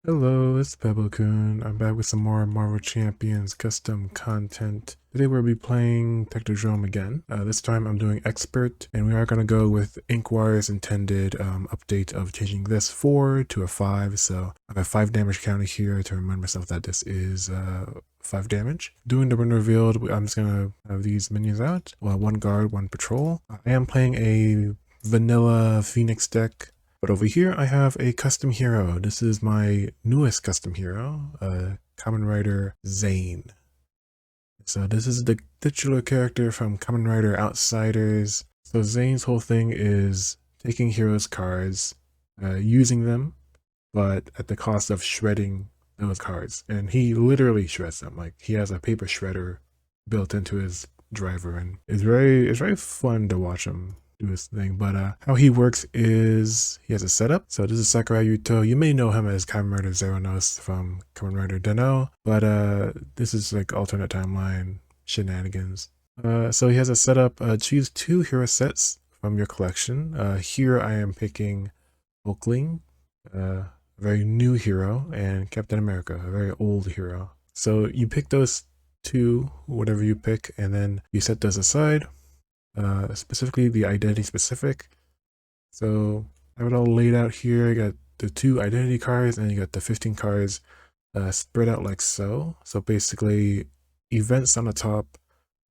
Hello, it's Pebble-kun. I'm back with some more Marvel Champions custom content. Today we'll be playing Technodrome again. This time I'm doing Expert, and we are going to go with Inkwire's intended update of changing this 4 to a 5. So I have a 5 damage counter here to remind myself that this is 5 damage. Doing the run revealed, I'm just going to have these minions out. Well, 1 guard, 1 patrol. I am playing a vanilla Phoenix deck. But over here, I have a custom hero. This is my newest custom hero, Kamen Rider Zein. So this is the titular character from Kamen Rider Outsiders. So Zain's whole thing is taking heroes' cards, using them, but at the cost of shredding those cards. And he literally shreds them. Like, he has a paper shredder built into his driver, and it's very fun to watch him do his thing. But how he works is he has a setup. So this is Sakurai Yuto. You may know him as Kamen Rider Zeronos from Kamen Rider Deno, but this is like alternate timeline shenanigans. So he has a setup. Choose 2 hero sets from your collection. Here I am picking Hulkling, a very new hero, and Captain America, a very old hero. So you pick those 2, whatever you pick, and then you set those aside. Specifically the identity specific. So I have it all laid out here. I got the 2 identity cards, and you got the 15 cards spread out like so. So basically events on the top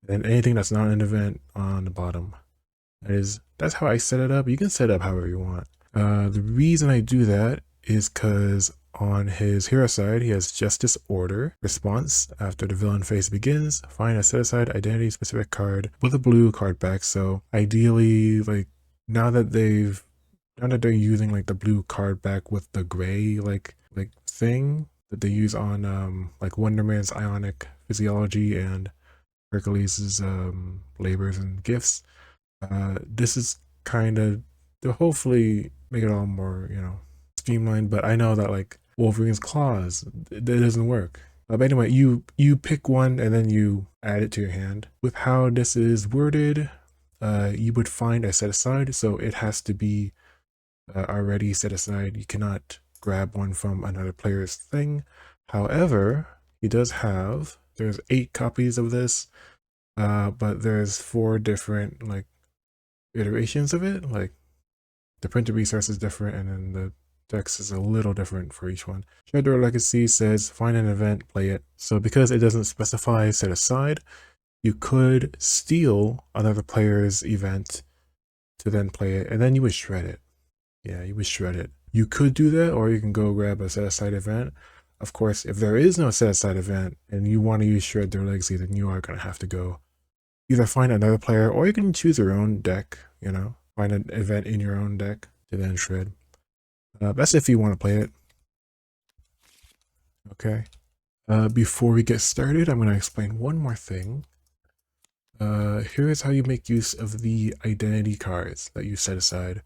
and anything that's not an event on the bottom. That's how I set it up. You can set it up however you want. The reason I do that is because on his hero side, he has Justice Order response. After the villain phase begins, find a set aside identity specific card with a blue card back. So ideally, like now that they're using like the blue card back with the gray like thing that they use on like Wonder Man's ionic physiology and Hercules's labors and gifts. This is kind of to hopefully make it all more, streamlined. But I know that like Wolverine's claws, that doesn't work. But anyway, you pick one and then you add it to your hand. With how this is worded, you would find a set aside, so it has to be already set aside. You cannot grab one from another player's thing. However, he does have, there's 8 copies of this, but there's 4 different like iterations of it. Like the printed resource is different, and then the text is a little different for each one. Shadow Legacy says find an event, play it. So because it doesn't specify set aside, you could steal another player's event to then play it, and then you would shred it. Yeah, you would shred it. You could do that, or you can go grab a set aside event. Of course, if there is no set aside event and you want to use Shred Their Legacy, then you are going to have to go either find another player, or you can choose your own deck, find an event in your own deck to then shred. That's if you want to play it. Okay. Before we get started, I'm going to explain one more thing. Here is how you make use of the identity cards that you set aside.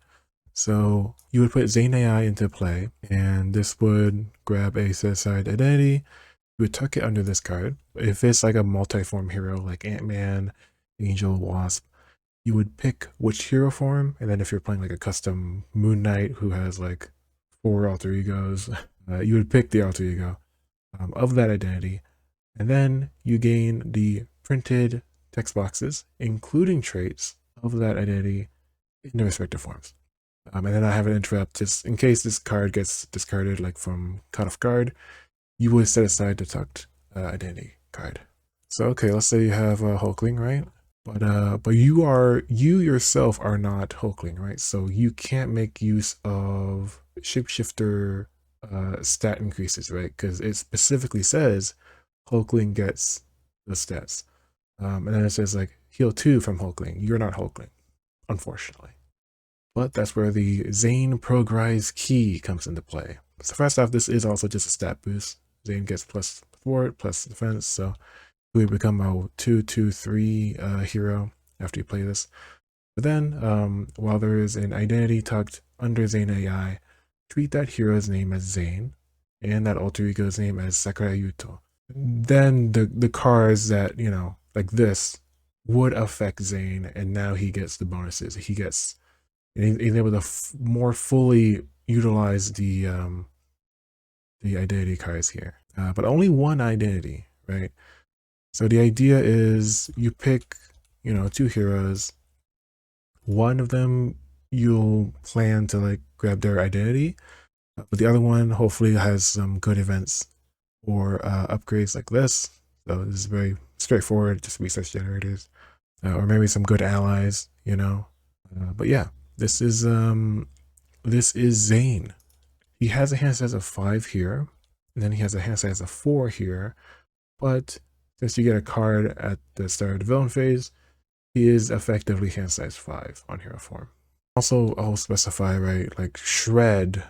So you would put Zein AI into play, and this would grab a set aside identity. You would tuck it under this card. If it's like a multi-form hero like Ant-Man, Angel, Wasp, you would pick which hero form, and then if you're playing like a custom Moon Knight who has like 4 alter egos, you would pick the alter ego of that identity, and then you gain the printed text boxes, including traits of that identity in the respective forms. And then I have an interrupt just in case this card gets discarded, like from cut off guard. You would set aside the tucked identity card. So okay, let's say you have a Hulkling, right? But you yourself are not Hulkling, right? So you can't make use of shapeshifter stat increases, right? Because it specifically says Hulkling gets the stats, and then it says like heal 2 from Hulkling. You're not Hulkling, unfortunately. But that's where the Zein Progrise key comes into play. So first off, this is also just a stat boost. Zein gets plus forward, plus defense, so we become a 2/2/3 hero after you play this. But then, while there is an identity tucked under Zein AI, treat that hero's name as Zein, and that alter ego's name as Sakurai Yuto. Then the cards that, like this, would affect Zein, and now he gets the bonuses. He's able to more fully utilize the the identity cards here, but only one identity, right? So the idea is you pick, you know, 2 heroes. One of them you'll plan to like grab their identity, but the other one hopefully has some good events or upgrades like this. So this is very straightforward, just resource generators, or maybe some good allies, you know. But yeah, this is Zein. He has a hand size of 5 here, and then he has a hand size of 4 here. But since you get a card at the start of the villain phase, he is effectively hand size 5 on hero form. Also, I'll specify, right, like shred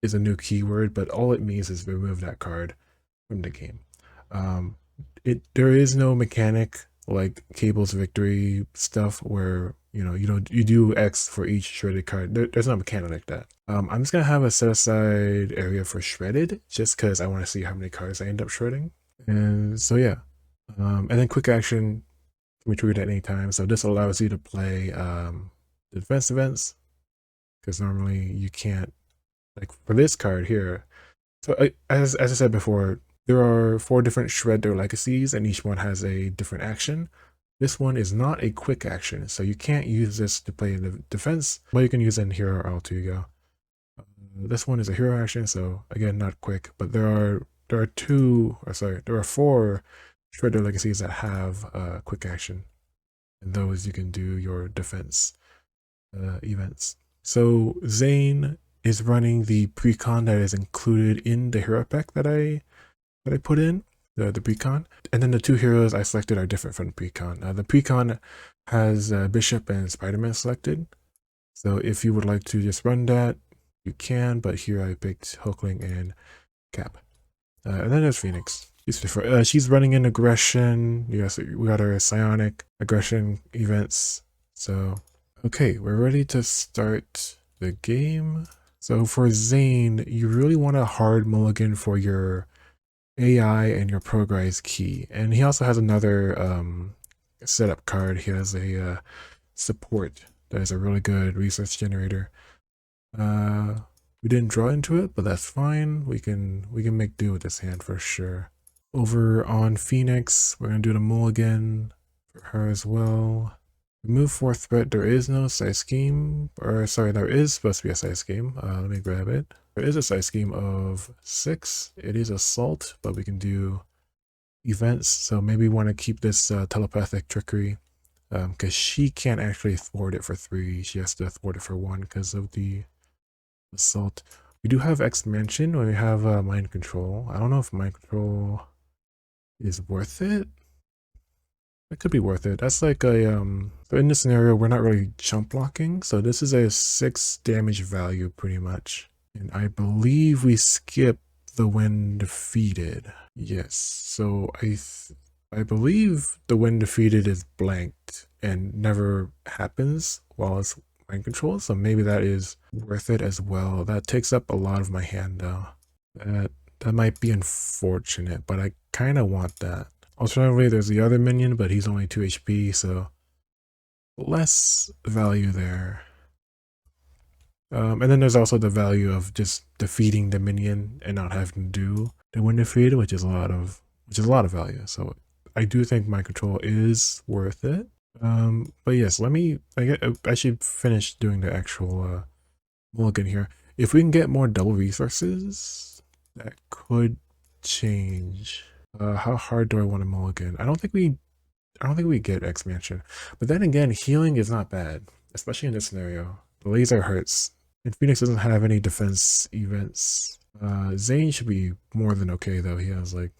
is a new keyword, but all it means is remove that card from the game. There is no mechanic like Cable's Victory stuff where you do X for each shredded card. There's no mechanic like that. I'm just gonna have a set aside area for shredded just because I want to see how many cards I end up shredding. And so yeah, and then quick action can be triggered at any time. So this allows you to play the defense events because normally you can't. Like for this card here, so as I said before, there are 4 different shred their legacies and each one has a different action. This one is not a quick action, so you can't use this to play in the defense, but you can use it in hero or alter ego. This one is a hero action, so again, not quick, but there are 4 shred their legacies that have quick action, and those you can do your defense events. So Zein is running the precon that is included in the hero pack that I put in, the precon. And then the 2 heroes I selected are different from the precon. The precon has Bishop and Spider-Man selected. So if you would like to just run that, you can, but here I picked Hulkling and Cap. And then there's Phoenix. She's running in aggression. Yes, we got our psionic aggression events. So, okay, we're ready to start the game. So for Zein, you really want a hard mulligan for your AI and your progrise key. And he also has another setup card. He has a support that is a really good resource generator. We didn't draw into it, but that's fine. We can make do with this hand for sure. Over on Phoenix, we're gonna do the mulligan for her as well. Remove 4th threat. There is no side scheme, or sorry, there is supposed to be a side scheme. Let me grab it. There is a side scheme of 6. It is assault, but we can do events. So maybe we want to keep this telepathic trickery because she can't actually thwart it for 3. She has to thwart it for 1 because of the assault. We do have expansion when we have mind control. I don't know if mind control is worth it. It could be worth it. That's like a so in this scenario we're not really chump blocking, so this is a 6 damage value pretty much. And I believe we skip the when defeated. Yes. So I believe the when defeated is blanked and never happens while it's mind control. So maybe that is worth it as well. That takes up a lot of my hand though. That might be unfortunate, but I kind of want that. Alternatively, there's the other minion, but he's only 2 HP, so less value there. And then there's also the value of just defeating the minion and not having to do the when defeated, which is a lot of value. So I do think my control is worth it. But yes, I should finish doing the actual mulligan here. If we can get more double resources, that could change. How hard do I want to mulligan? I don't think we get expansion. But then again, healing is not bad, especially in this scenario. The laser hurts. And Phoenix doesn't have any defense events. Zein should be more than okay though. He has like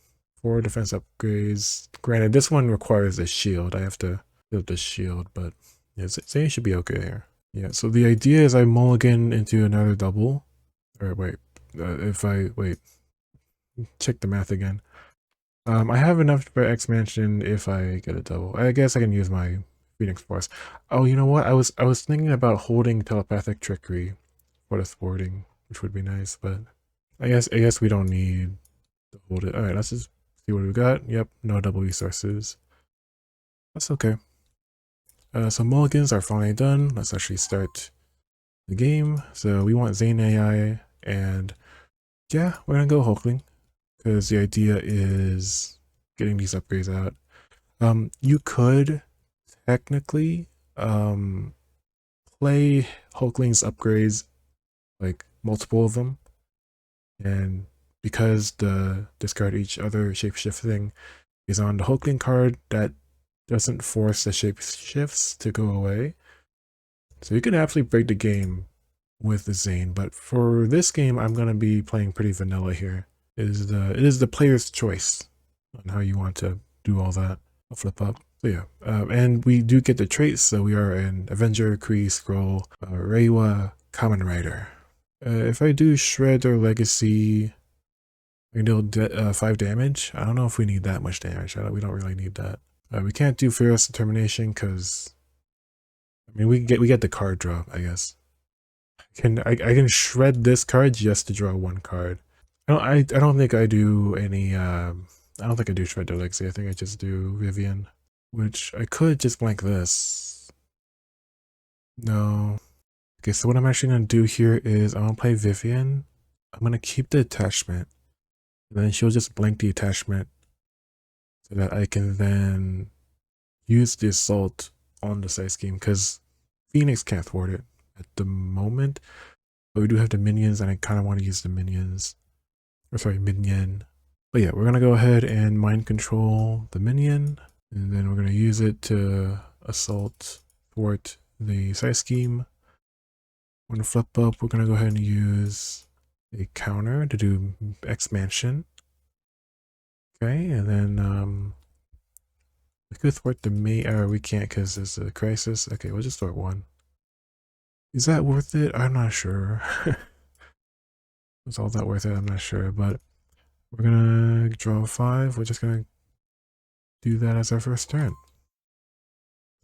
4 defense upgrades. Granted, this one requires a shield. I have to build the shield, but yeah, Zein should be okay here. Yeah, so the idea is I mulligan into another double. Or wait, check the math again. I have enough for expansion if I get a double. I guess I can use my Phoenix Force. Oh, you know what? I was thinking about holding telepathic trickery for the thwarting, which would be nice, but I guess we don't need to hold it. All right, let's just see what we got. Yep, no double resources. That's okay. So mulligans are finally done. Let's actually start the game. So we want Zein AI, and Yeah, we're gonna go Hulkling because the idea is getting these upgrades out. You could technically play Hulkling's upgrades, like multiple of them, and because the discard each other shapeshift thing is on the Hulkling card, that doesn't force the shapeshifts to go away. So you can actually break the game with the Zein, but for this game, I'm gonna be playing pretty vanilla here. It is the player's choice on how you want to do all that. I'll flip up. So yeah, and we do get the traits. So we are an Avenger, Kree, Scroll, Reiwa, Kamen Rider. If I do Shred or Legacy, I can deal 5 damage. I don't know if we need that much damage. We don't really need that. We can't do Fearless Determination because, I mean, we get the card draw, I guess. I can shred this card just to draw 1 card. I don't think I do any I don't think I do Shred or Legacy. I think I just do Vivian, which I could just blank this. No. Okay, so what I'm actually gonna do here is I'm gonna play Vivian. I'm gonna keep the attachment, and then she'll just blank the attachment so that I can then use the assault on the side scheme because Phoenix can't thwart it at the moment. But we do have the minions, and I kind of want to use the minions. Or sorry, minion. But yeah, we're gonna go ahead and mind control the minion, and then we're gonna use it to assault thwart the side scheme. We're gonna flip up. We're gonna go ahead and use a counter to do expansion. Okay, and then we could thwart the main, or we can't because there's a crisis. Okay, we'll just thwart 1. Is that worth it? I'm not sure. Is all that worth it? I'm not sure, but we're gonna draw 5. We're just gonna do that as our first turn.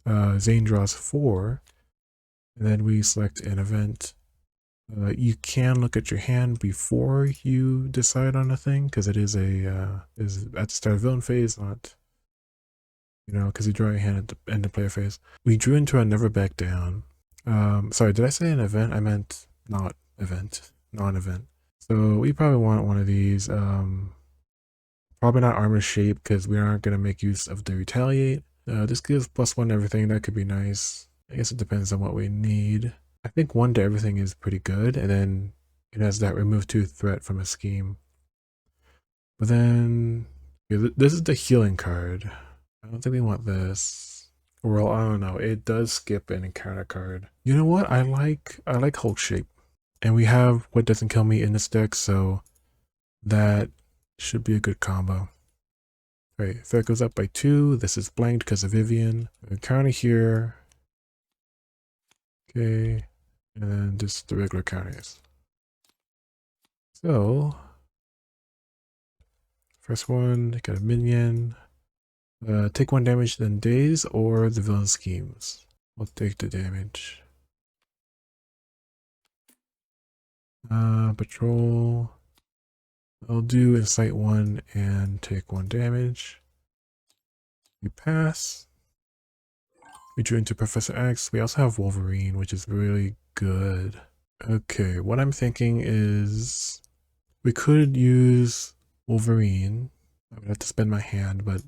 Zein draws 4, and then we select an event. You can look at your hand before you decide on a thing because it is is at the start of villain phase, not because you draw your hand at the end of player phase. We drew into a Never Back Down. Sorry, did I say an event? I meant not event, non-event. So we probably want one of these. Probably not armor shape because we aren't gonna make use of the retaliate. This gives +1 to everything. That could be nice. I guess it depends on what we need. I think 1 to everything is pretty good, and then it has that remove 2 threat from a scheme. But then this is the healing card. I don't think we want this. Well, I don't know. It does skip an encounter card. You know what? I like Hulk shape, and we have what doesn't kill me in this deck, so that should be a good combo. Right, threat goes up by 2. This is blanked because of Vivian. Counter here. Okay, and then just the regular counters. So, first one, got a minion. Take 1 damage, then daze, or the villain schemes. I'll take the damage. Patrol. I'll do incite 1 and take 1 damage. We pass. We drew into Professor X. We also have Wolverine, which is really good. Okay, what I'm thinking is we could use Wolverine. I would have to spend my hand, but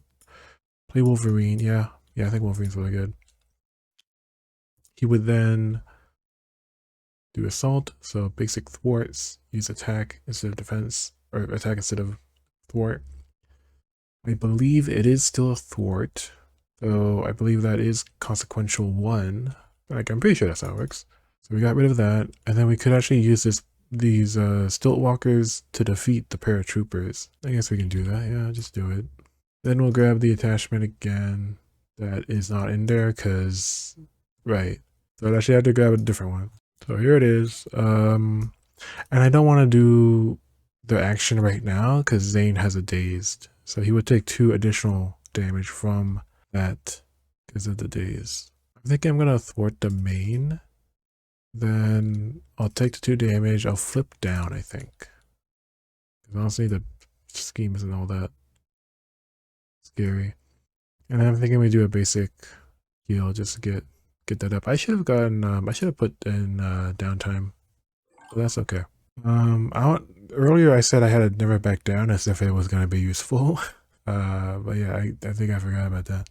play Wolverine. Yeah, I think Wolverine's really good. He would then do assault, so basic thwarts, use attack instead of defense, or attack instead of thwart. I believe it is still a thwart, so I believe that is consequential 1. Like, I'm pretty sure that's how it works. So we got rid of that, and then we could actually use these stilt walkers to defeat the paratroopers. I guess we can do that. Yeah, just do it. Then we'll grab the attachment again. That is not in there because right. So I actually had to grab a different one. So here it is. And I don't want to do the action right now because Zein has a dazed. So he would take 2 additional damage from that because of the daze. I'm thinking I'm gonna thwart the main. Then I'll take the 2 damage. I'll flip down, I think. Because honestly, the scheme isn't all that scary. And I'm thinking we do a basic heal just to get that up. I should have gotten I should have put in downtime. But that's okay. Earlier I said I had to never back down as if it was gonna be useful. But yeah, I think I forgot about that.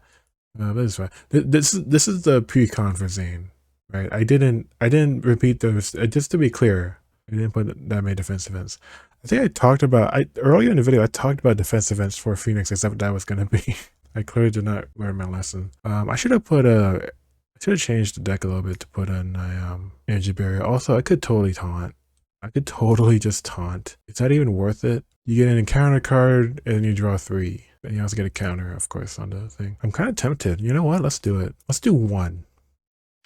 But it's fine. This is the pre-con for Zane, right? I didn't repeat those. Just to be clear, I didn't put that many defense events. I think I talked about earlier in the video. I talked about defense events for Phoenix, except that was gonna be. I clearly did not learn my lesson. I should have put a. I should have changed the deck a little bit to put in my energy barrier. Also, I could totally taunt. I could totally just taunt. Is that even worth it? You get an encounter card and you draw 3. And you also get a counter, of course, on the thing. I'm kind of tempted. You know what? Let's do it. Let's do 1.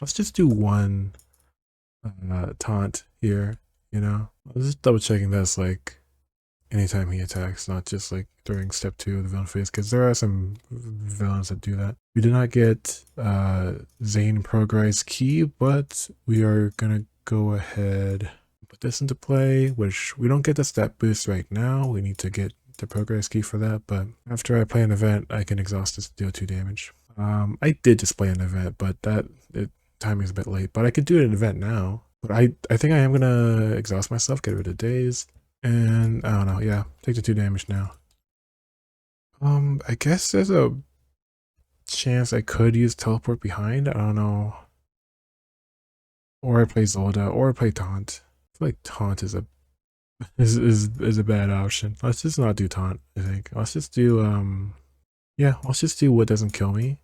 Let's just do 1 taunt here, you know? I'm just double checking that's like anytime he attacks, not just like during step 2 of the villain phase, because there are some villains that do that. We did not get Zane Progress Key, but we are gonna go ahead put this into play, which we don't get the stat boost right now. We need to get the progress key for that, but after I play an event, I can exhaust this to deal 2 damage. I did just play an event, but timing is a bit late, but I could do an event now. But I think I am gonna exhaust myself, get rid of days, and I don't know, yeah, take the 2 damage now. I guess there's a chance I could use teleport behind, I don't know. Or I play Zelda, or I play Taunt. I feel like Taunt is a bad option. Let's just not do Taunt, I think. Let's just do yeah, let's just do what doesn't kill me.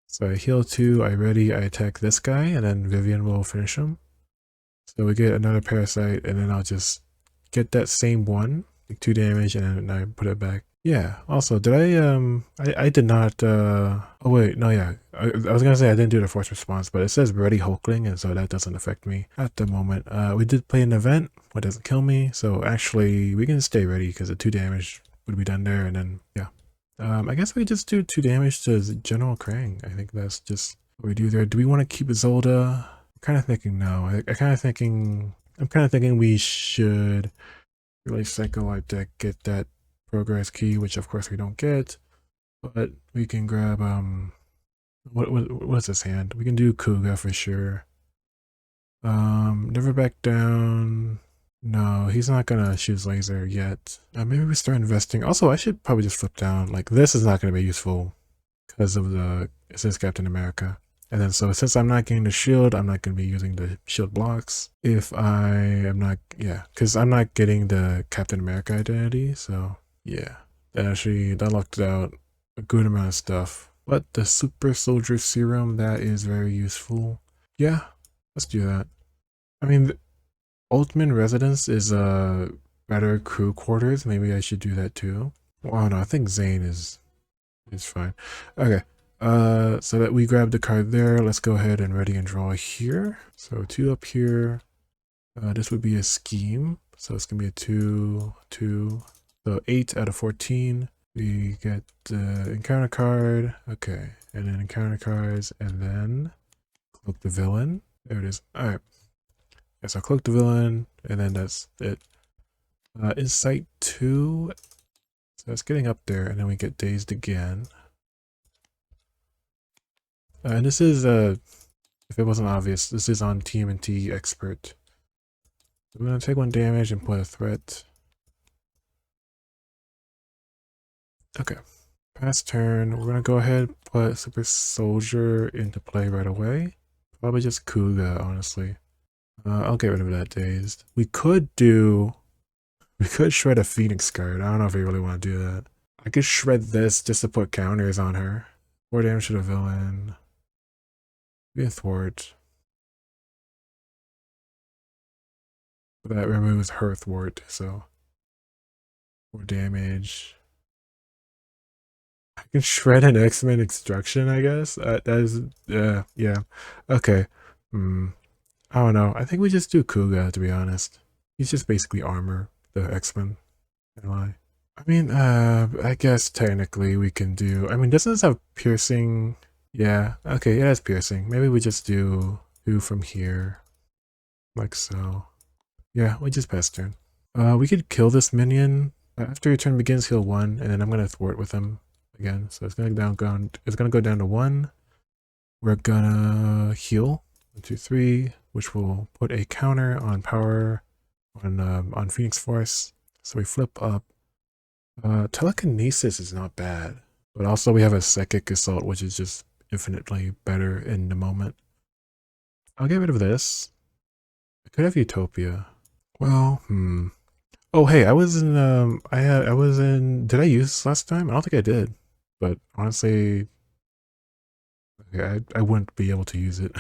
So I heal 2, I ready, I attack this guy, and then Vivian will finish him. So we get another parasite, and then I'll just get that same one, like 2 damage, and then I put it back. Yeah, also, did I did not, oh wait, no, yeah, I was gonna say I didn't do the force response, but it says ready Hulkling, and so that doesn't affect me at the moment. We did play an event, what doesn't kill me, so actually, we can stay ready, because the 2 damage would be done there, and then, yeah. I guess we just do 2 damage to General Krang. I think that's just what we do there. Do we want to keep Zelda? I'm kind of thinking no. I'm kind of thinking we should really cycle our deck, get that progress key, which of course we don't get, but we can grab what's this hand? We can do Kuga for sure. Never back down. No, he's not gonna shoot laser yet. Maybe we start investing. Also, I should probably just flip down. Like, this is not gonna be useful because of it says Captain America. And then, so since I'm not getting the shield, I'm not gonna be using the shield blocks. If I am not, yeah, because I'm not getting the Captain America identity. So, yeah, that locked out a good amount of stuff. But the Super Soldier Serum, that is very useful. Yeah, let's do that. I mean, Ultimate Residence is better crew quarters. Maybe I should do that too. Well, no, I think Zane is fine. Okay. So that we grab the card there, let's go ahead and ready and draw here. So 2 up here. This would be a scheme. So it's gonna be a 2, 2. So 8 out of 14. We get the encounter card. Okay. And then encounter cards, and then cloak the villain. There it is. Alright. Yeah, so cloak the villain, and then that's it. Insight 2. So it's getting up there, and then we get dazed again. And this is, if it wasn't obvious, this is on TMNT Expert. I'm going to take 1 damage and put a threat. Okay. Pass turn. We're going to go ahead and put Super Soldier into play right away. Probably just Kuga, honestly. I'll get rid of that dazed. We could shred a Phoenix card. I don't know if we really want to do that. I could shred this just to put counters on her. 4 damage to the villain. Be a thwart. But that removes her thwart, so 4 damage. I can shred an X-Men Extraction, I guess. That is, yeah. Okay. I don't know. I think we just do Kuga, to be honest. He's just basically armor, the X-Men. I mean, I guess technically we can do. I mean, doesn't this have piercing? Yeah. Okay, it has piercing. Maybe we just do 2 from here, like so. Yeah, we just pass turn. We could kill this minion after your turn begins. Heal 1, and then I'm gonna thwart with him again. So it's gonna go down to 1. We're gonna heal 1, 2, 3, which will put a counter on power on Phoenix Force. So we flip up. Telekinesis is not bad, but also we have a Psychic Assault, which is just infinitely better in the moment. I'll get rid of this. I could have Utopia. Well, Oh, hey, I was in, I was in, did I use this last time? I don't think I did, but honestly, okay, I wouldn't be able to use it.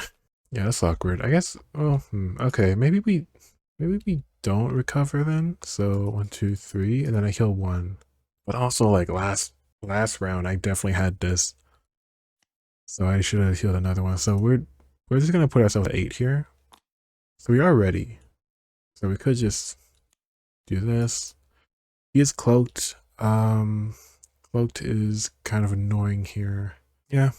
Yeah, that's awkward. I guess, well, okay, maybe we don't recover then. So 1, 2, 3, and then I heal 1. But also, like, last round, I definitely had this. So I should have healed another one. So we're just gonna put ourselves at 8 here. So we are ready. So we could just do this. He is cloaked. Cloaked is kind of annoying here. Yeah.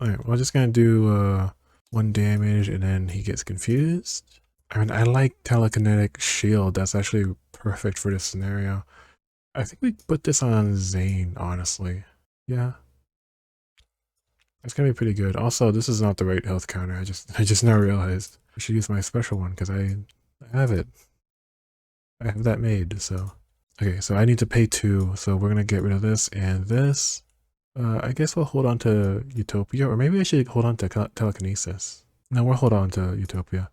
Alright, well, I'm just gonna do 1 damage and then he gets confused. I mean, I like telekinetic shield. That's actually perfect for this scenario. I think we put this on Zein, honestly. Yeah. It's gonna be pretty good. Also, this is not the right health counter. I just now realized I should use my special one because I have it. I have that made, so. Okay, so I need to pay 2, so we're gonna get rid of this and this. I guess we'll hold on to Utopia, or maybe I should hold on to Telekinesis. No, we'll hold on to Utopia.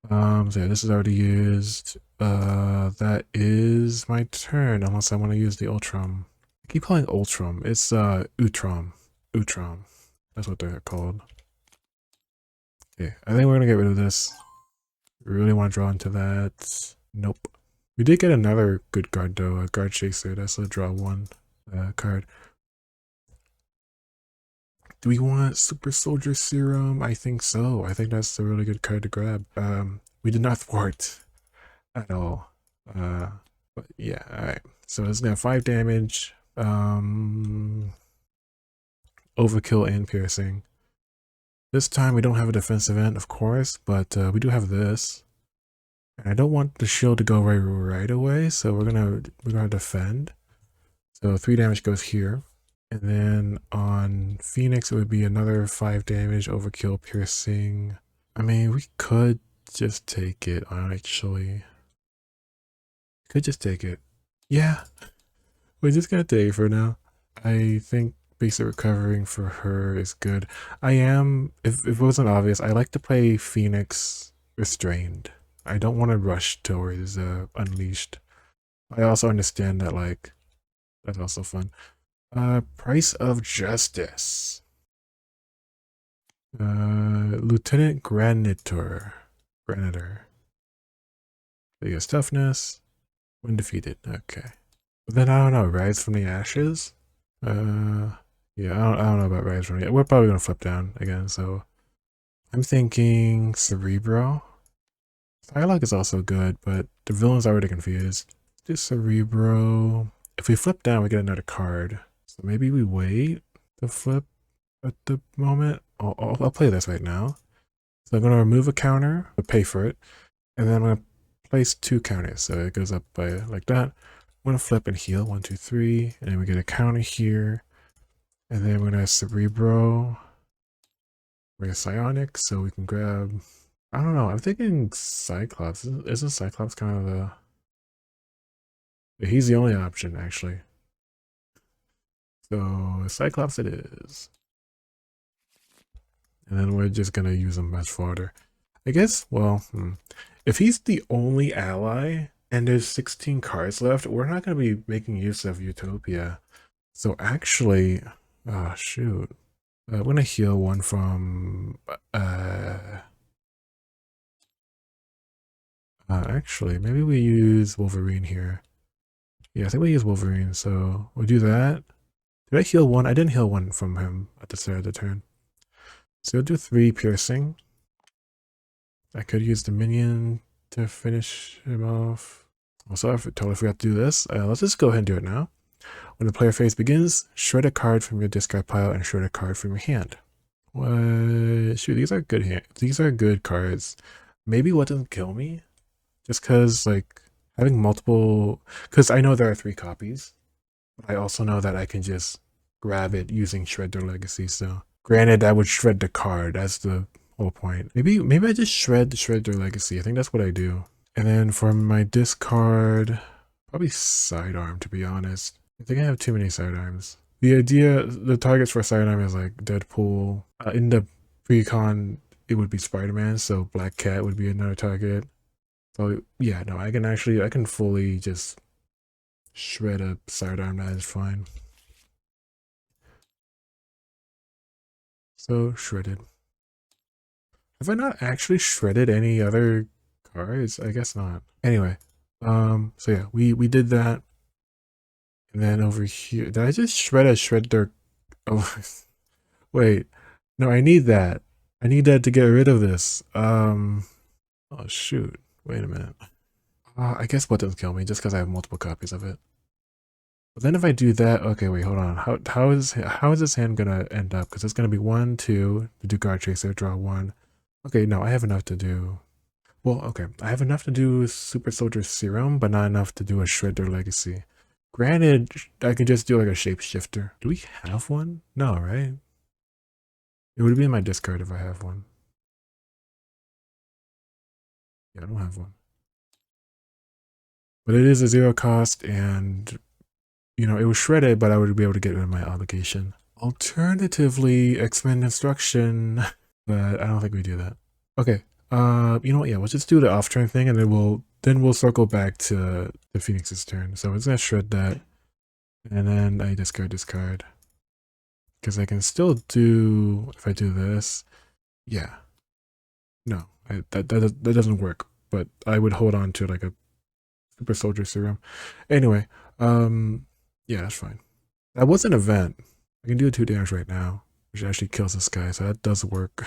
So yeah, this is already used. That is my turn, unless I want to use the Ultram. I keep calling Ultram. It's Utram. Utram. That's what they're called. Okay, I think we're gonna get rid of this. Really want to draw into that. Nope. We did get another good card though, a Guard Chaser. That's a draw 1 card. Do we want Super Soldier Serum? I think so. I think that's a really good card to grab. We did not thwart at all. But yeah, alright. So it's now 5 damage. Overkill and piercing. This time we don't have a defensive end, of course, but we do have this. And I don't want the shield to go right away, so we're gonna defend. So 3 damage goes here. And then on Phoenix, it would be another 5 damage, overkill, piercing. I mean, we could just take it, actually. Could just take it. Yeah, we're just gonna take it for now. I think basic recovering for her is good. I am, if it wasn't obvious, I like to play Phoenix Restrained. I don't want to rush towards Unleashed. I also understand that, like, that's also fun. Price of Justice. Lieutenant Granitor. There goes toughness. When defeated. Okay. But then I don't know, Rise from the Ashes? Yeah, I don't know about Rise from the Ashes. We're probably gonna flip down again, so I'm thinking Cerebro. Dialogue is also good, but the villain's already confused. Do Cerebro. If we flip down, we get another card. So maybe we wait to flip at the moment. I'll play this right now. So I'm going to remove a counter, to pay for it, and then I'm going to place 2 counters. So it goes up by like that. I'm going to flip and heal 1, 2, 3, and then we get a counter here, and then we're going to Cerebro. We're Psionic, so we can grab. I don't know. I'm thinking Cyclops. Isn't Cyclops kind of the? He's the only option, actually. So Cyclops it is. And then we're just gonna use him as fodder. I guess, well, if he's the only ally and there's 16 cards left, we're not gonna be making use of Utopia. So actually, oh shoot. I'm gonna heal 1 from actually, maybe we use Wolverine here. Yeah, I think we use Wolverine, so we'll do that. Did I heal 1? I didn't heal 1 from him at the start of the turn. So we'll do 3 piercing. I could use the minion to finish him off. Also, I totally forgot to do this. Let's just go ahead and do it now. When the player phase begins, shred a card from your discard pile and shred a card from your hand. What? Shoot, these are good These are good cards. Maybe what doesn't kill me? Just because, like, having multiple... Because I know there are 3 copies. But I also know that I can just grab it using Shred Their Legacy, so... Granted, I would shred the card. That's the whole point. Maybe I just shred Their Legacy. I think that's what I do. And then for my discard, probably sidearm, to be honest. I think I have too many sidearms. The targets for sidearm is like Deadpool. In the pre-con, it would be Spider-Man, so Black Cat would be another target. So yeah, no, I can fully just shred a sidearm, that is fine. So shredded. Have I not actually shredded any other cards? I guess not. Anyway, so yeah, we did that. And then over here, did I just shred their, oh, wait, no, I need that. I need that to get rid of this. Oh shoot, wait a minute. I guess buttons kill me just because I have multiple copies of it. But then if I do that, okay, wait, hold on. How is this hand gonna end up? Because it's gonna be 1, 2 to do guard chaser, draw 1. Okay, no, I have enough to do. Well, okay, I have enough to do Super Soldier Serum, but not enough to do a Shredder Legacy. Granted, I could just do like a shapeshifter. Do we have one? No, right? It would be in my discard if I have one. Yeah, I don't have one. But it is a 0 cost, and you know, it was shredded, but I would be able to get rid of my obligation. Alternatively, X-Men Instruction, but I don't think we do that. Okay, you know what? Yeah, let's just do the off-turn thing, and then we'll circle back to the Phoenix's turn. So it's gonna shred that, and then I discard this card because I can still do if I do this. Yeah, no, that doesn't work. But I would hold on to like a Super Soldier Serum. Anyway, yeah, that's fine. That was an event. I can do 2 damage right now, which actually kills this guy, so that does work.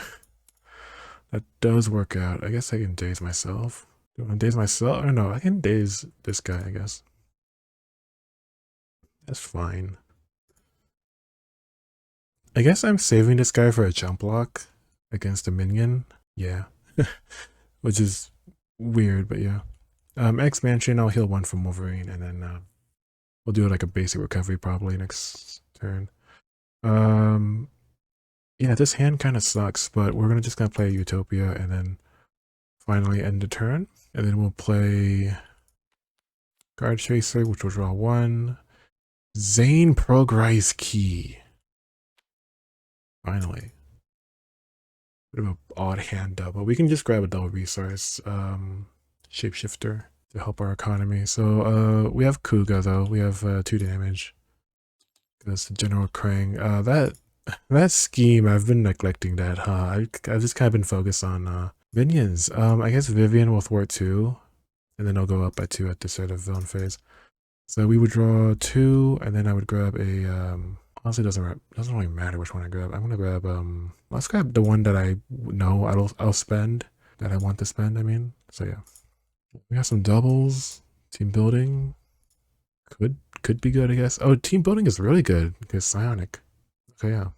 That does work out. I guess I can daze myself. Do I want to daze myself? Or no, I can daze this guy, I guess. That's fine. I guess I'm saving this guy for a jump block against a minion. Yeah. Which is weird, but yeah. X-Mansion, I'll heal 1 from Wolverine, and then we'll do like a basic recovery probably next turn. Yeah, this hand kind of sucks, but we're just gonna play Utopia and then finally end the turn. And then we'll play Guard Chaser, which will draw 1. Zein Progrise Key. Finally. Bit of an odd hand double. We can just grab a double resource shapeshifter to help our economy. So we have Kuga though. We have 2 damage. That's the General Krang. That scheme, I've been neglecting that, huh? I've just kind of been focused on minions. I guess Vivian will thwart 2, and then I'll go up by 2 at the start of villain phase. So we would draw 2, and then I would grab a honestly doesn't really matter which one I grab. I'm gonna grab let's grab the one that I know I'll spend, that I want to spend, I mean. So yeah. We got some doubles. Team building. Could be good, I guess. Oh, team building is really good because psionic. Okay, yeah.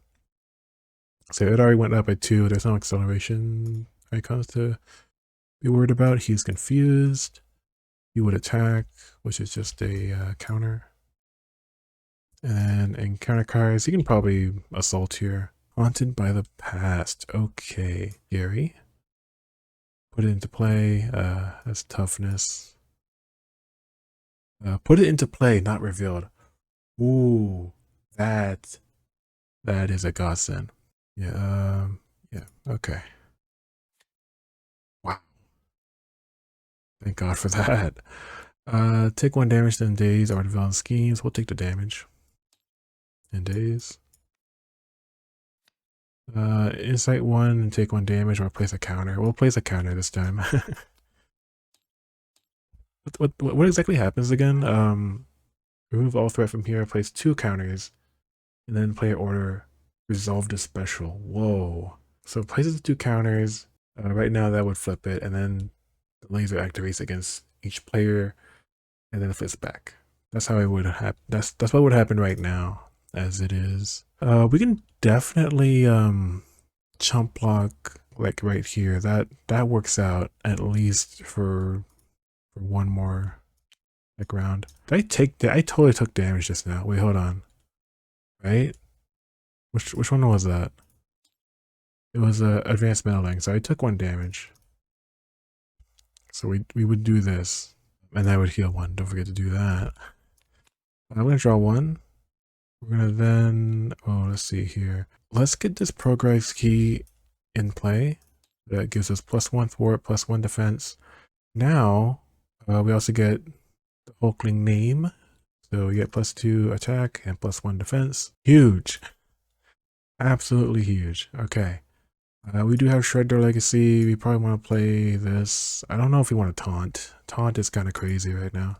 So it already went up by 2. There's no acceleration icons to be worried about. He's confused. He would attack, which is just a counter. And then in counter cards, he can probably assault here. Haunted by the past. Okay, Gary. Put it into play. That's toughness. Put it into play, not revealed. Ooh, that is a godsend. Yeah, yeah, okay. Wow. Thank God for that. Take 1 damage, then daze or villain schemes. We'll take the damage. And daze. Insight 1 and take 1 damage or place a counter. We'll place a counter this time. What exactly happens again? Remove all threat from here, place 2 counters, and then player order resolve the special. Whoa. So places 2 counters. Right now that would flip it, and then the laser activates against each player, and then it flips back. That's how it would happen. That's what would happen right now, as it is. We can definitely chump block like right here. That works out at least for 1 more like round. I totally took damage just now. Wait, hold on. Right? Which one was that? It was advanced meddling, so I took 1 damage. So we would do this, and that would heal one. Don't forget to do that. I'm gonna draw one. We're gonna then, oh, let's see here. Let's get this progress key in play. That gives us +1 thwart, +1 defense. Now, we also get the Hulkling name. So we get +2 attack and +1 defense. Huge. Absolutely huge. Okay. We do have Shredder Legacy. We probably want to play this. I don't know if we want to taunt. Taunt is kind of crazy right now.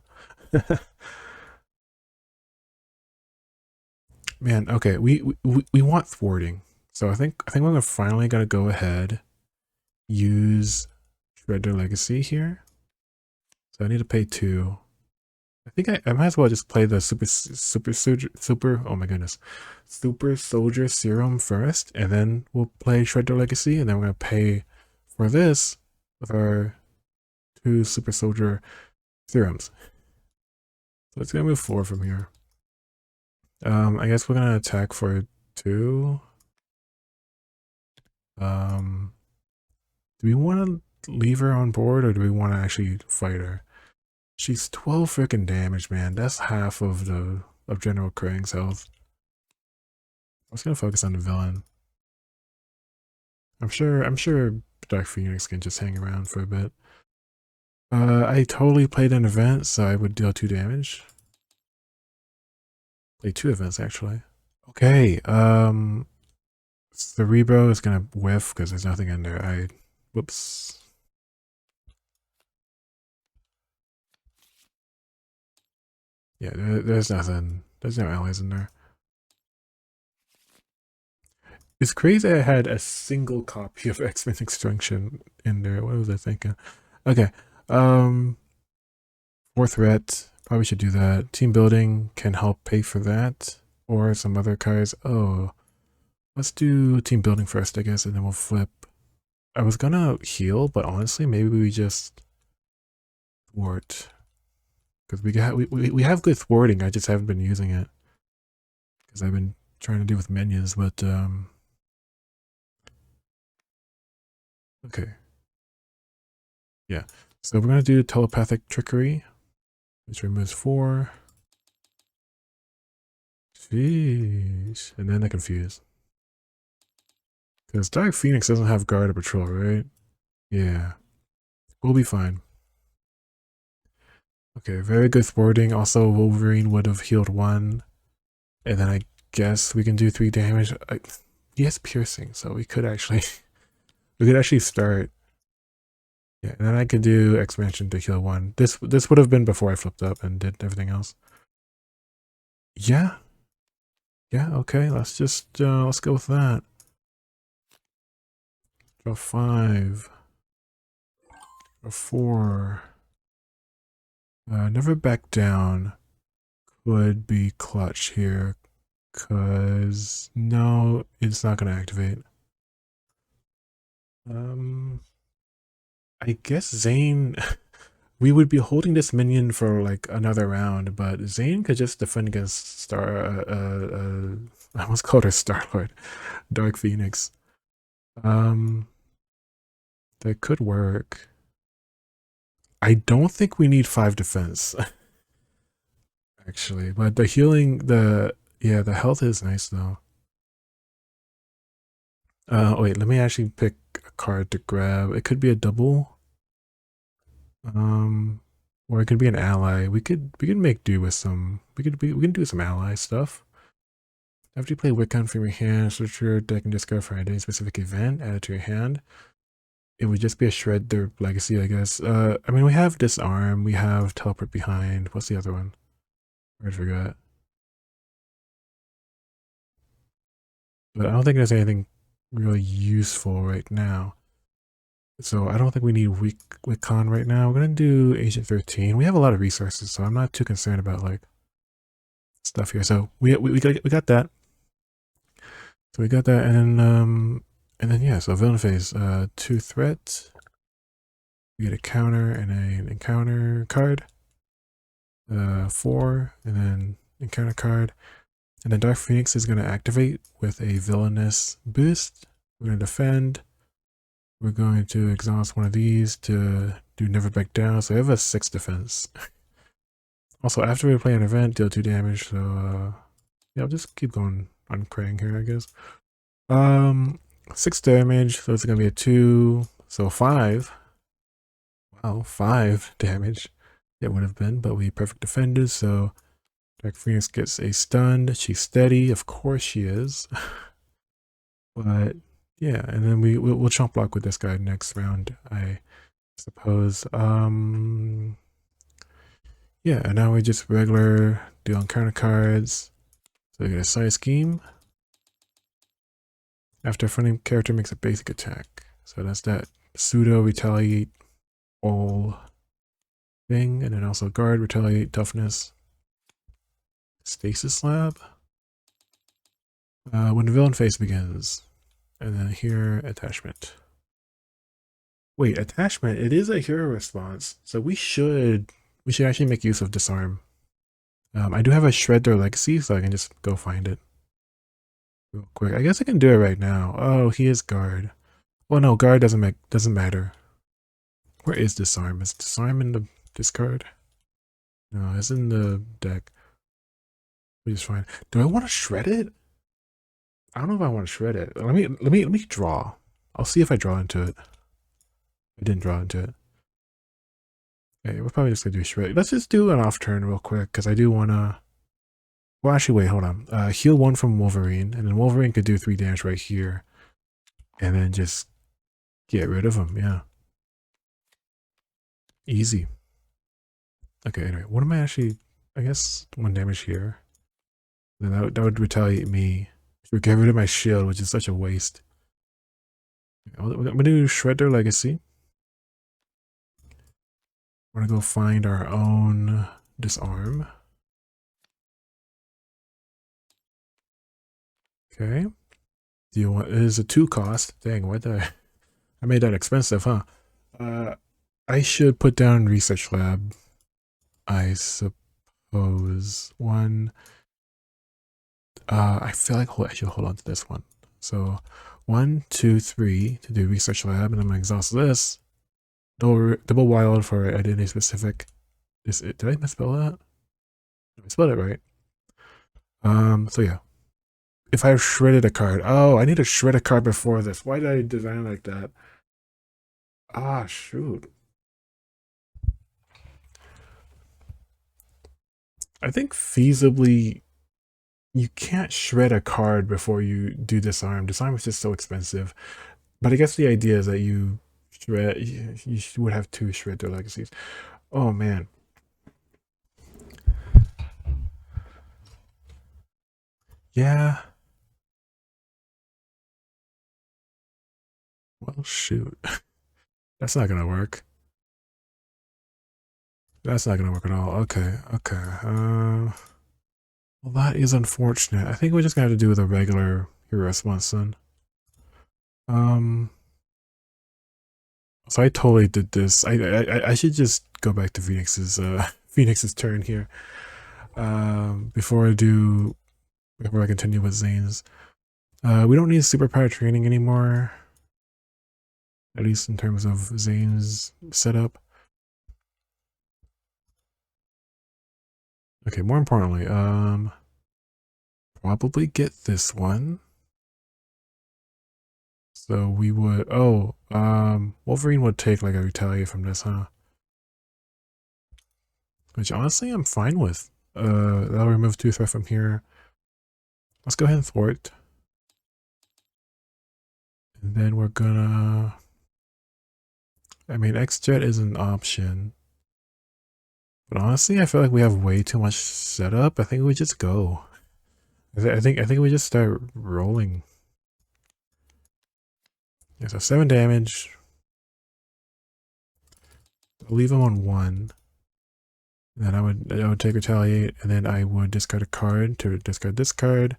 Man, okay, we want thwarting. So I think we're gonna finally gotta go ahead, use Shredder Legacy here. So I need to pay 2. I think I might as well just play the super oh my goodness, Super Soldier Serum first, and then we'll play Shredder Legacy, and then we're gonna pay for this with our 2 Super Soldier Serums. So it's gonna move forward from here. I guess we're gonna attack for 2. Do we want to leave her on board, or do we want to actually fight her? She's 12 freaking damage, man. That's half of General Krang's health. I was gonna focus on the villain. I'm sure Dark Phoenix can just hang around for a bit. I totally played an event, so I would deal 2 damage. Play 2 events actually. Okay, Cerebro is gonna whiff because there's nothing in there. Whoops. Yeah, there's nothing. There's no allies in there. It's crazy I had a single copy of X-Men Extinction in there. What was I thinking? Okay. 4 threat. Probably should do that. Team building can help pay for that. Or some other cards. Oh. Let's do team building first, I guess, and then we'll flip. I was gonna heal, but honestly, maybe we just thwart. Because we have good thwarting, I just haven't been using it. Because I've been trying to do with minions, but okay. Yeah. So we're gonna do telepathic trickery, which removes 4. Jeez. And then they confuse. Because Dark Phoenix doesn't have guard or patrol, right? Yeah. We'll be fine. Okay, very good thwarting. Also, Wolverine would have healed 1. And then I guess we can do 3 damage. He has piercing, so we could actually start. Yeah, and then I could do expansion to heal 1. This would have been before I flipped up and did everything else. Yeah. Yeah, okay, let's just let's go with that. Draw 5. Draw 4. Never back down could be clutch here, cause no, it's not gonna activate. I guess Zein, we would be holding this minion for like another round, but Zein could just defend against I almost called her Star-Lord, Dark Phoenix. That could work. I don't think we need 5 defense. Actually, but the healing, the health is nice though. Wait, let me actually pick a card to grab. It could be a double. Or it could be an ally. We could make do with some, we can do some ally stuff. After you play Wiccan from your hand, search your deck and discard for any specific event, add it to your hand. It would just be a Shredder Legacy, I guess. I mean, we have Disarm, we have Teleport Behind. What's the other one? I forgot. But I don't think there's anything really useful right now. So I don't think we need Wiccan right now. We're gonna do Agent 13. We have a lot of resources, so I'm not too concerned about like stuff here. So we got that. So we got that, and then yeah. So villain phase, 2 threat. We get a counter and an encounter card. 4, and then encounter card. And then Dark Phoenix is going to activate with a villainous boost. We're going to defend. We're going to exhaust one of these to do never back down. So I have a 6 defense. Also, after we play an event, deal 2 damage. So yeah, I'll just keep going on Krang here, I guess. 6 damage, so it's gonna be a 2. So 5. Wow, 5 damage. It would have been, but we perfect defended, so Dark Phoenix gets a stun. She's steady, of course she is. But yeah, and then we'll chump block with this guy next round, I suppose. Yeah, and now we just regular deal on counter cards. So we get a side scheme. After a friendly character makes a basic attack. So that's that pseudo retaliate all thing, and then also guard, retaliate, toughness, stasis slab. When the villain phase begins, and then here attachment. Wait, attachment. It is a hero response, so we should actually make use of disarm. I do have a Shredder Legacy, so I can just go find it real quick. I guess I can do it right now. Oh, he is guard. Well, no, guard doesn't matter. Where is disarm? Is disarm in the discard? No, it's in the deck. We just find. Do I want to shred it? I don't know if I want to shred it. Let me draw. I'll see if I draw into it. I didn't draw into it. Okay, we're probably just gonna do shred. Let's just do an off turn real quick because I do wanna. Well, actually, wait, hold on. Heal 1 from Wolverine, and then Wolverine could do 3 damage right here, and then just get rid of him. Yeah, easy. Okay, anyway, what am I actually? I guess 1 damage here. Then that would retaliate me. Get rid of my shield, which is such a waste. I'm gonna do Shredder Legacy. We're gonna go find our own disarm. Okay. Do you want? It is a 2 cost. Dang, why did I made that expensive, huh? I should put down research lab. I suppose 1. I feel like I should hold on to this one. So 1, 2, 3 to do research lab, and I'm gonna exhaust this. Double wild for identity specific. Did I misspell that? I spelled it right. So yeah. If I've shredded a card. Oh, I need to shred a card before this. Why did I design it like that? Ah, shoot. I think feasibly you can't shred a card before you do disarm. Disarm is just so expensive. But I guess the idea is that you shred. You would have 2 shred their legacies. Oh man. Yeah. Well, shoot. That's not gonna work. That's not gonna work at all. Okay. Okay. Well, that is unfortunate. I think we're just gonna have to do with a regular hero response then. So I totally did this. I should just go back to Phoenix's turn here. Before I continue with Zain's. We don't need superpower training anymore. At least in terms of Zain's setup. Okay, more importantly, probably get this one. So we would, Wolverine would take like a retaliate from this, huh? Which honestly I'm fine with. That'll remove 2 threat from here. Let's go ahead and thwart. And then we're gonna, I mean, X-Jet is an option. But honestly, I feel like we have way too much setup. I think we just go. I think we just start rolling. Yeah, so 7 damage. I'll leave him on 1. And then I would take retaliate, and then I would discard a card to discard this card.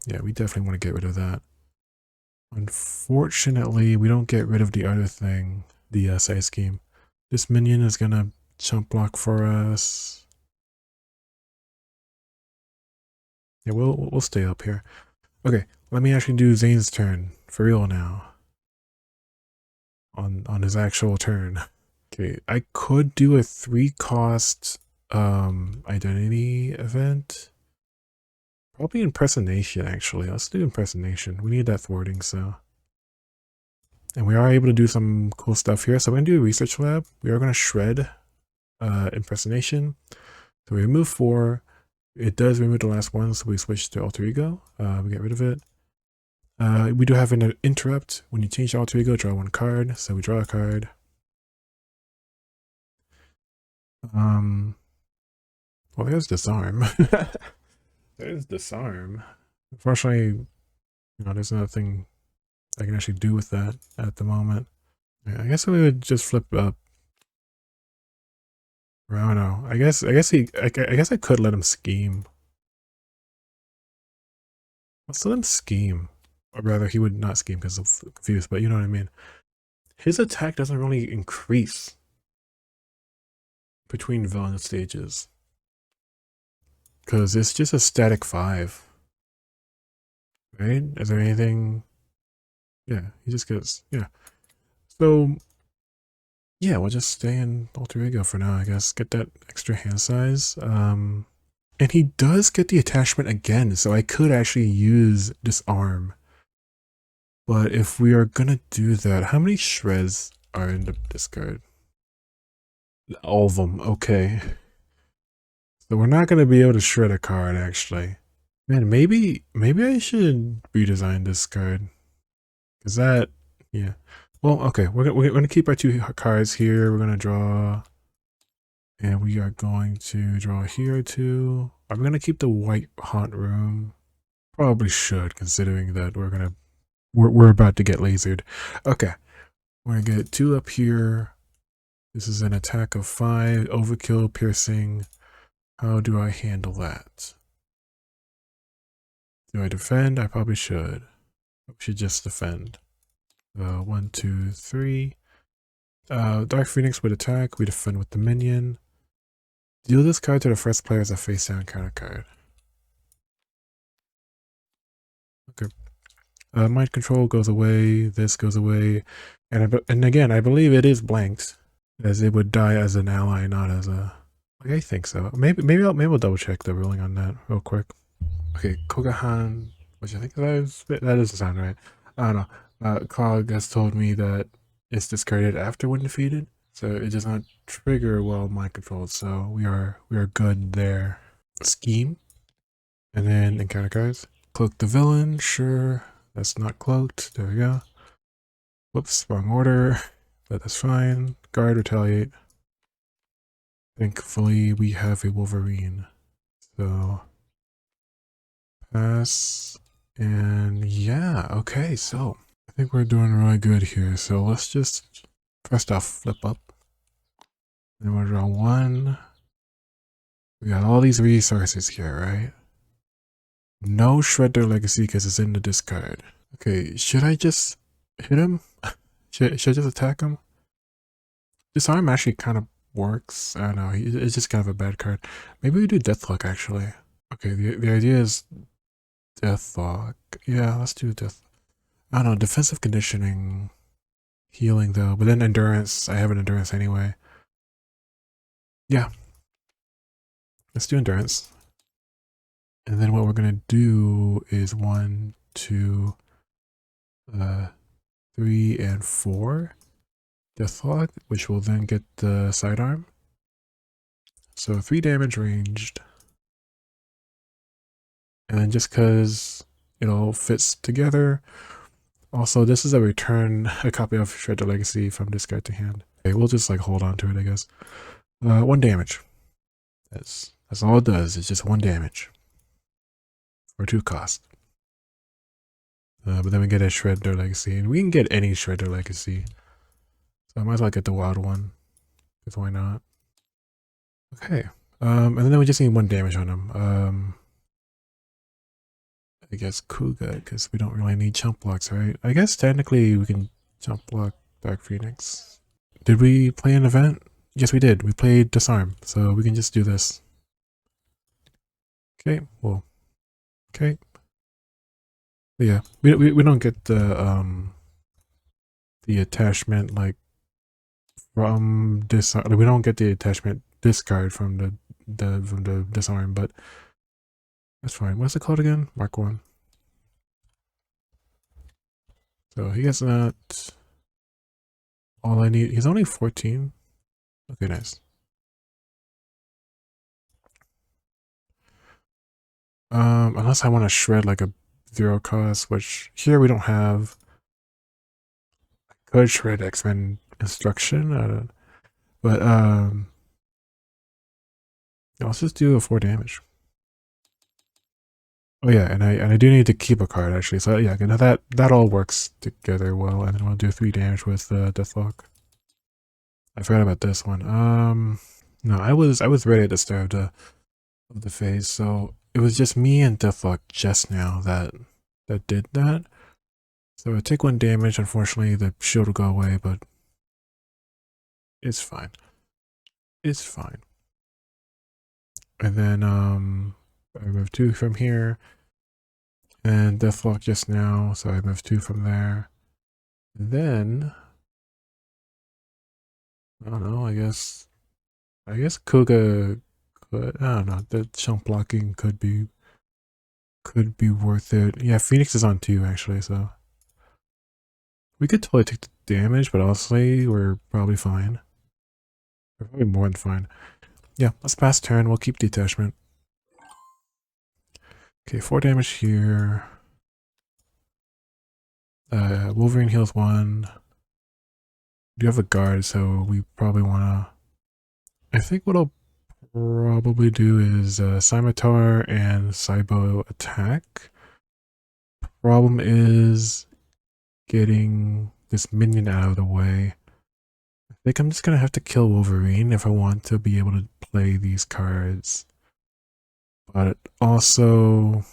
Yeah, we definitely want to get rid of that. Unfortunately, we don't get rid of the other thing, the side scheme. This minion is gonna chump block for us. Yeah, we'll stay up here. Okay, let me actually do Zane's turn for real now. on his actual turn. Okay, I could do a 3-cost identity event. Probably impersonation, actually. Let's do impersonation. We need that thwarting, so. And we are able to do some cool stuff here. So we're gonna do a research lab. We are gonna shred impersonation. So we remove 4. It does remove the last one, so we switch to alter ego. We get rid of it. We do have an interrupt. When you change alter ego, draw 1 card. So we draw a card. Well, there's disarm. There's disarm. Unfortunately, there's nothing I can actually do with that at the moment. Yeah, I guess we would just flip up. I don't know. I guess I could let him scheme. Let's let him scheme. Or rather, he would not scheme because of confused, but you know what I mean. His attack doesn't really increase between villain stages. Because it's just a static 5. Right? Is there anything? Yeah, he just gets, yeah. So, yeah, we'll just stay in alter ego for now, I guess. Get that extra hand size. And he does get the attachment again, so I could actually use disarm. But if we are gonna do that, how many shreds are in the discard? All of them, okay. So we're not gonna be able to shred a card, actually. Man, maybe I should redesign this card. Cause that, yeah. Well, okay, we're gonna keep our 2 cards here. We're gonna draw, and we are going to draw here too. I'm gonna keep the white haunt room. Probably should, considering that we're about to get lasered. Okay, we're gonna get 2 up here. This is an attack of 5, overkill, piercing. How do I handle that? Do I defend? I probably should. We should just defend. 1, 2, 3. Dark Phoenix would attack. We defend with the minion. Deal this card to the first player as a face down counter card. Okay. Mind control goes away. This goes away, and again, I believe it is blanked, as it would die as an ally, not as a. Like, I think so. Maybe I'll double check the ruling on that real quick. Okay, Kogahan, which I think that doesn't sound right. I don't know. Cog has told me that it's discarded after when defeated, so it does not trigger while mind controlled. So we are good there. Scheme, and then encounter cards. Cloak the villain, sure. That's not cloaked. There we go. Whoops, wrong order, but that's fine. Guard, retaliate. Thankfully, we have a Wolverine. So, pass. And yeah, okay, so I think we're doing really good here. So let's just, first off, flip up. Then we'll draw 1. We got all these resources here, right? No Shredder Legacy because it's in the discard. Okay, should I just hit him? Should I just attack him? Disarm actually kind of works. I don't know, it's just kind of a bad card. Maybe we do Deathlock actually. Okay, the idea is Deathlock. Yeah, let's do Death. I don't know, defensive conditioning, healing though, but then endurance. I have an endurance anyway. Yeah, let's do endurance. And then what we're gonna do is 1, 2, 3, and 4. Deathlock, which will then get the sidearm. So 3 damage ranged. And then just because it all fits together. Also, this is a copy of Shredder Legacy from discard to hand. Okay, we'll just like hold on to it, I guess. 1 damage. That's all it does. It's just 1 damage. Or 2 cost. But then we get a Shredder Legacy, and we can get any Shredder Legacy. So I might as well get the wild one, because why not? Okay, and then we just need 1 damage on him. I guess Kuga, because we don't really need chump blocks, right? I guess technically we can chump block Dark Phoenix. Did we play an event? Yes, we did. We played Disarm, so we can just do this. Okay, well, okay. But yeah, we don't get the the attachment like from this. We don't get the attachment discard from the disarm, but that's fine. What's it called again? Mark 1. So he gets that. All I need. He's only 14. Okay, nice. Unless I want to shred like a 0 cost, which here we don't have. I could shred X-Men instruction, but let's just do a 4 damage. Oh yeah, and I do need to keep a card actually. So yeah, that all works together well, and then we'll do 3 damage with Deathlock. I forgot about this one. No, I was ready at the start of the phase, so it was just me and Deathlock just now that did that. So I take 1 damage. Unfortunately, the shield will go away, but it's fine. It's fine. And then I remove 2 from here, and Deathlock just now, so I remove 2 from there. And then I don't know. I guess Kuga could. I don't know. The chunk blocking could be worth it. Yeah, Phoenix is on 2 actually, so we could totally take the damage, but honestly, we're probably fine. We're probably more than fine. Yeah, let's pass turn. We'll keep detachment. Okay, 4 damage here. Wolverine heals 1. We do have a guard, so we probably want to. I think what I'll probably do is Scimitar and Cybo attack. Problem is getting this minion out of the way. I think I'm just gonna have to kill Wolverine if I want to be able to play these cards. But also,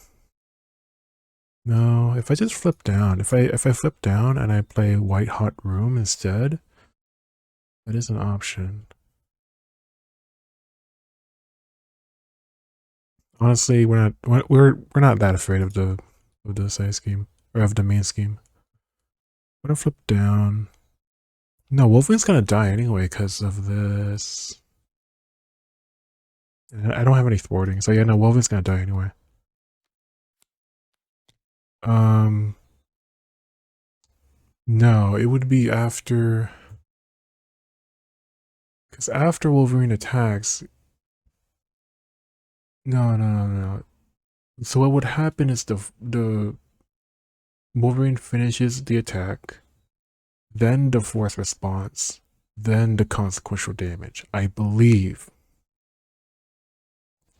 no, if I just flip down, if I flip down and I play White Hot Room instead, that is an option. Honestly, we're not that afraid of the side scheme or of the main scheme. I'm gonna flip down. No, Wolverine's gonna die anyway because of this. I don't have any thwarting, so yeah, no, Wolverine's gonna die anyway. No, it would be after, because after Wolverine attacks. No. So what would happen is the Wolverine finishes the attack, then the force response, then the consequential damage. I believe.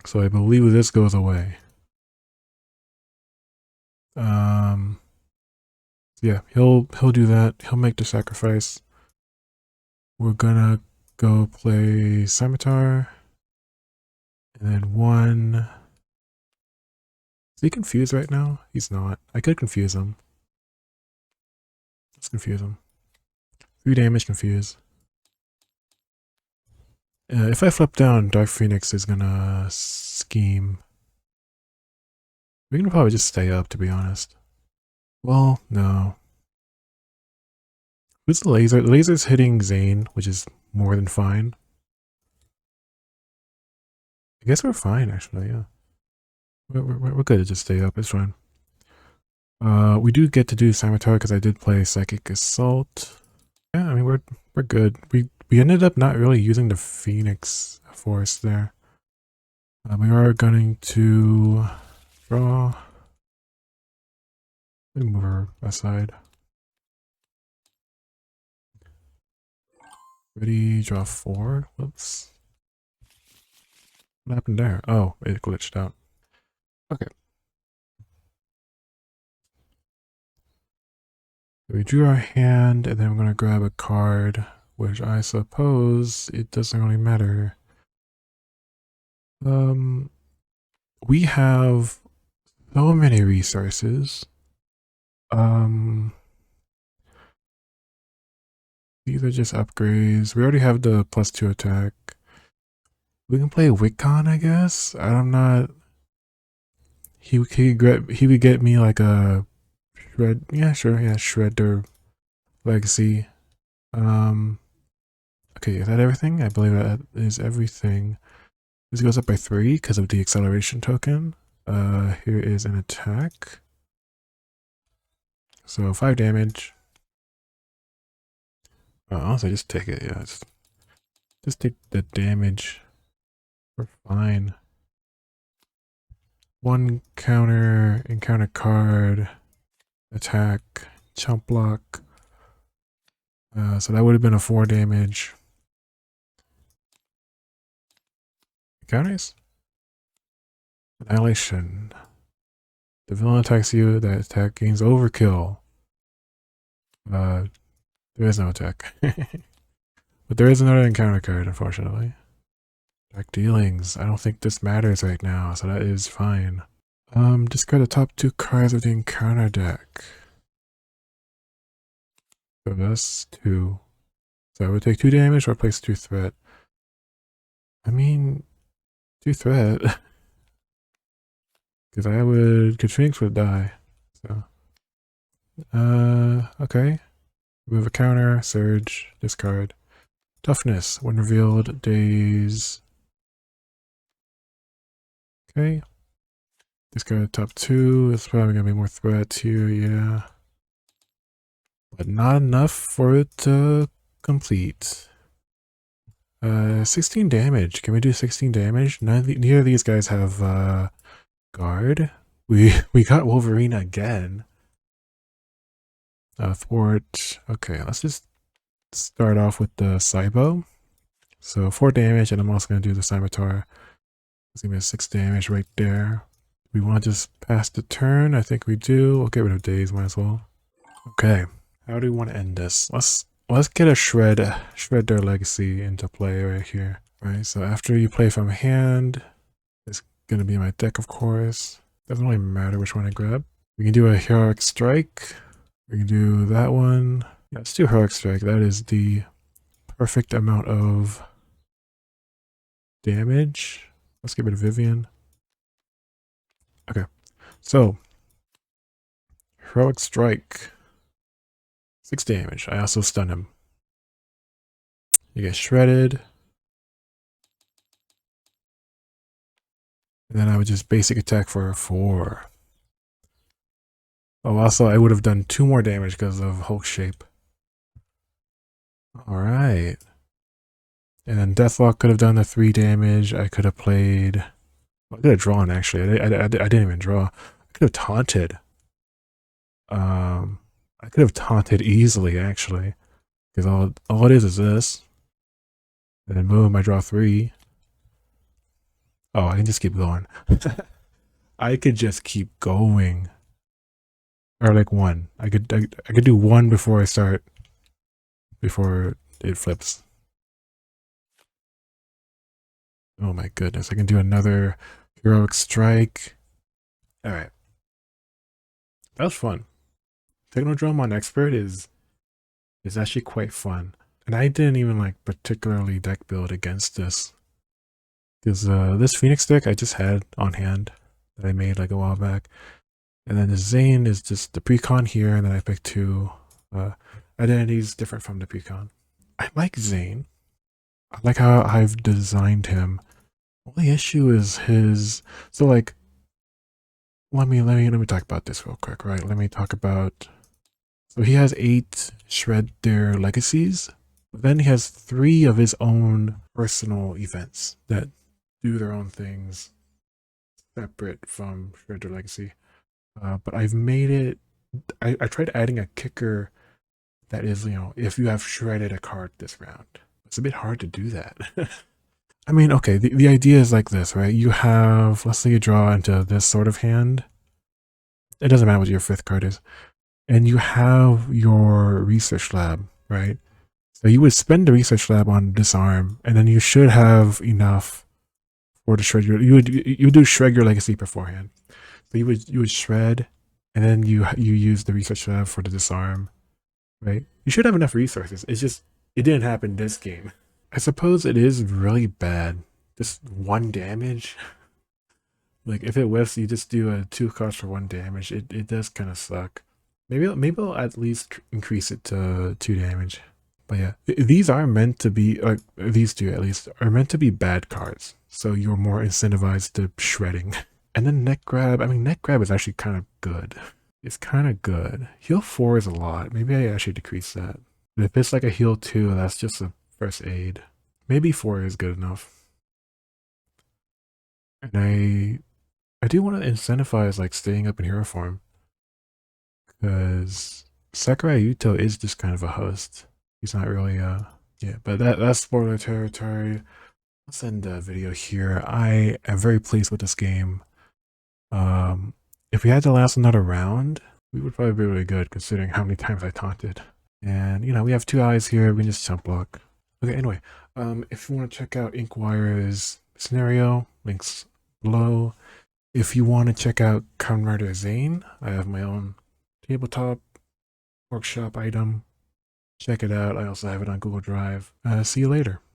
So I believe this goes away. Yeah, he'll do that. He'll make the sacrifice. We're gonna go play Scimitar. And then 1. Is he confused right now? He's not. I could confuse him. Let's confuse him. 3 damage, confuse. If I flip down, Dark Phoenix is gonna scheme. We can probably just stay up, to be honest. Well, no. Who's the laser? The laser's hitting Zein, which is more than fine. I guess we're fine, actually, yeah. We're good to just stay up, it's fine. We do get to do Scimitar because I did play Psychic Assault. Yeah, I mean, we're good. We ended up not really using the Phoenix Force there. We are going to draw. Let me move her aside. Ready, draw 4. Whoops. What happened there? Oh, it glitched out. Okay. We drew our hand, and then we're going to grab a card, which I suppose it doesn't really matter. We have so many resources. These are just upgrades. We already have the +2 attack. We can play Wickon, I guess. I'm not. He would get me like a shred. Yeah, sure. Yeah, shredder legacy. Okay, is that everything? I believe that is everything. This goes up by 3 because of the acceleration token. Here is an attack. So 5 damage. Oh, honestly, just take it. Yeah, just take the damage. We're fine. 1 counter, encounter card, attack, chump block. So that would have been a 4 damage. Counters? Annihilation. The villain attacks you, that attack gains overkill. There is no attack. But there is another encounter card, unfortunately. Dark dealings. I don't think this matters right now, so that is fine. Discard the top 2 cards of the encounter deck. So that's 2. So I would take 2 damage or place 2 threat. I mean, 2 threat. Because Good Phoenix would die. So. Okay. Remove a counter, surge, discard. Toughness. When revealed, daze. Okay. Discard top 2. It's probably gonna be more threats here, yeah. But not enough for it to complete. 16 damage. Can we do 16 damage? Neither of these guys have guard. We got Wolverine again. Thwart. Okay, let's just start off with the Cybo. So 4 damage, and I'm also going to do the Scimitar. It's going to be a 6 damage right there. We want to just pass the turn. I think we do. We'll get rid of days, might as well. Okay, how do we want to end this? Let's get a shred their legacy into play right here. Right, so after you play from hand, it's going to be my deck, of course. Doesn't really matter which one I grab. We can do a Heroic Strike. We can do that one. Yeah, let's do Heroic Strike. That is the perfect amount of damage. Let's get rid of Vivian. Okay, so Heroic Strike. 6 damage. I also stun him. You get shredded. And then I would just basic attack for a 4. Oh, also I would have done 2 more damage because of Hulk shape. Alright. And then Deathlock could have done the 3 damage. I could have played... I could have drawn, actually. I didn't even draw. I could have taunted. I could have taunted easily, actually. Because all it is this. And then boom, I draw 3. Oh, I can just keep going. I could just keep going. Or like 1. I could do 1 before I start. Before it flips. Oh my goodness. I can do another Heroic Strike. Alright. That was fun. Technodrome on Expert is actually quite fun. And I didn't even like particularly deck build against this. Because this Phoenix deck I just had on hand that I made like a while back. And then the Zein is just the precon here, and then I picked 2 identities different from the precon. I like Zein. I like how I've designed him. Only issue is his... So like, let me talk about this real quick, right? Let me talk about... So he has 8 shred their legacies, but then he has 3 of his own personal events that do their own things separate from shred their legacy. But I've made it... I tried adding a kicker that is, if you have shredded a card this round. It's a bit hard to do that. I mean, okay, the idea is like this, right? You have, let's say you draw into this sort of hand. It doesn't matter what your 5th card is. And you have your research lab, right? So you would spend the research lab on disarm, and then you should have enough for the shred. You would do shred your legacy beforehand. So you would shred, and then you use the research lab for the disarm, right? You should have enough resources. It's just it didn't happen this game. I suppose it is really bad. Just 1 damage. Like if it whiffs, you just do a 2 cost for 1 damage. It does kind of suck. Maybe I'll at least increase it to 2 damage. But yeah, these are meant to be, like, these two at least, are meant to be bad cards. So you're more incentivized to shredding. And then neck grab, I mean, neck grab is actually kind of good. It's kind of good. Heal 4 is a lot. Maybe I actually decrease that. But if it's like a heal 2, that's just a first aid. Maybe 4 is good enough. And I do want to incentivize like staying up in hero form. Because Sakurai Yuto is just kind of a host. He's not really yeah, but that's spoiler territory. Let's end the video here. I am very pleased with this game. If we had to last another round, we would probably be really good considering how many times I taunted. And you know, we have 2 eyes here, we can just jump block. Okay, anyway, if you want to check out Inkwire's scenario, links below. If you want to check out Kamen Rider Zein, I have my own tabletop workshop item. Check it out. I also have it on Google Drive. See you later.